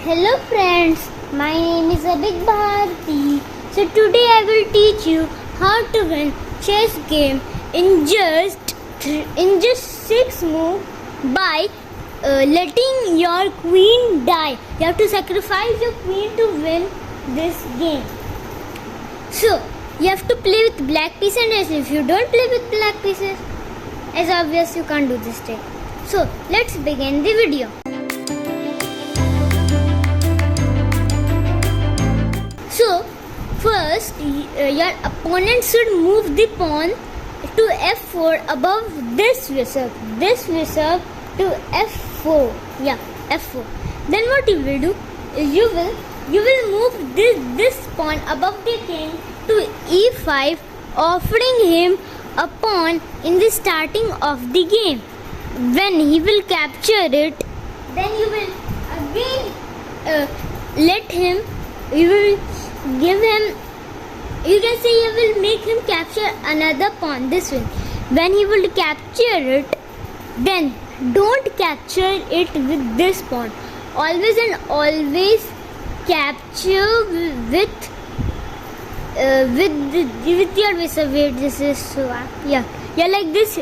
Hello friends, my name is Abhik Bharti. So today I will teach you how to win chess game in just 6 moves by letting your queen die. You have to sacrifice your queen to win this game. So you have to play with black pieces, and if you don't play with black pieces, as obvious you can't do this trick. So let's begin the video. So first your opponent should move the pawn to f4 above this bishop to f4. Yeah, f4. Then what you will do is you will move this pawn above the king to e5, offering him a pawn in the starting of the game. When he will capture it, then you will again you will give him, you can say you will make him capture another pawn, this one. When he will capture it, then don't capture it with this pawn. Always and always capture with your bishop. Wait, this is yeah like this.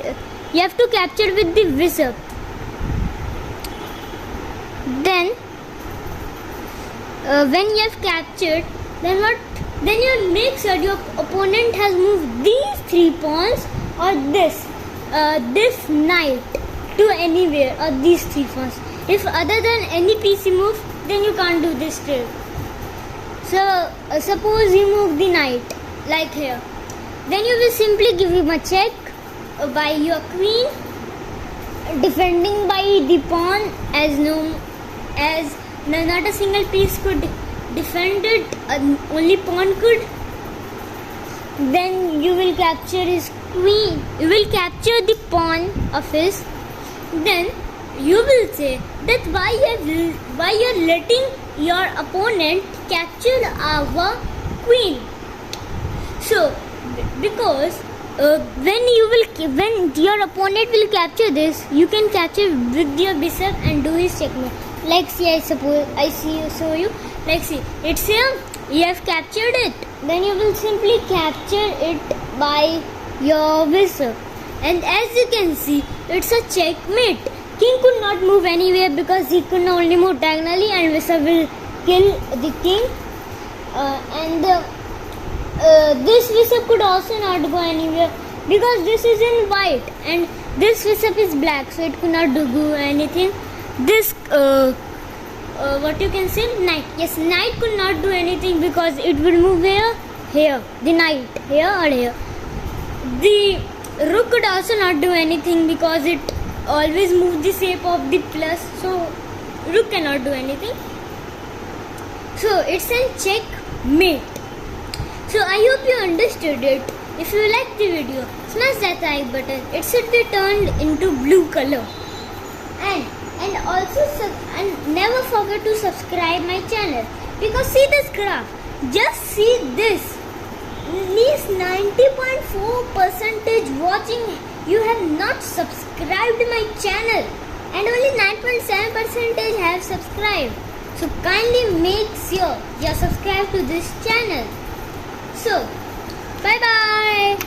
You have to capture with the bishop. Then when you have captured, then what? Then you make sure your opponent has moved these 3 pawns or this knight to anywhere, or these 3 pawns. If other than any piece you move, then you can't do this trick. So suppose you move the knight like here, then you will simply give him a check by your queen, defending by the pawn as not a single piece could defend it, only pawn could. Then you will capture his queen, you will capture the pawn of his. Then you will say that why you're letting your opponent capture our queen. So because when your opponent will capture this, you can capture with your bishop and do his checkmate. Like see, show you. Like see, it's here. You have captured it. Then you will simply capture it by your bishop. And as you can see, it's a checkmate. King could not move anywhere because he could only move diagonally, and bishop will kill the king. This bishop could also not go anywhere because this is in white and this bishop is black, so it could not do anything. This what you can say, knight. Yes, knight could not do anything because it will move here. The knight here or here. The rook could also not do anything because it always moves the shape of the plus, so rook cannot do anything. So it's a checkmate. So I hope you understood it. If you liked the video, smash that like button. It should be turned into blue color. And also never forget to subscribe my channel, because see this graph. Just see this. At least 90.4% watching. You have not subscribed my channel, and only 9.7% have subscribed. So kindly make sure you subscribe to this channel. So bye bye.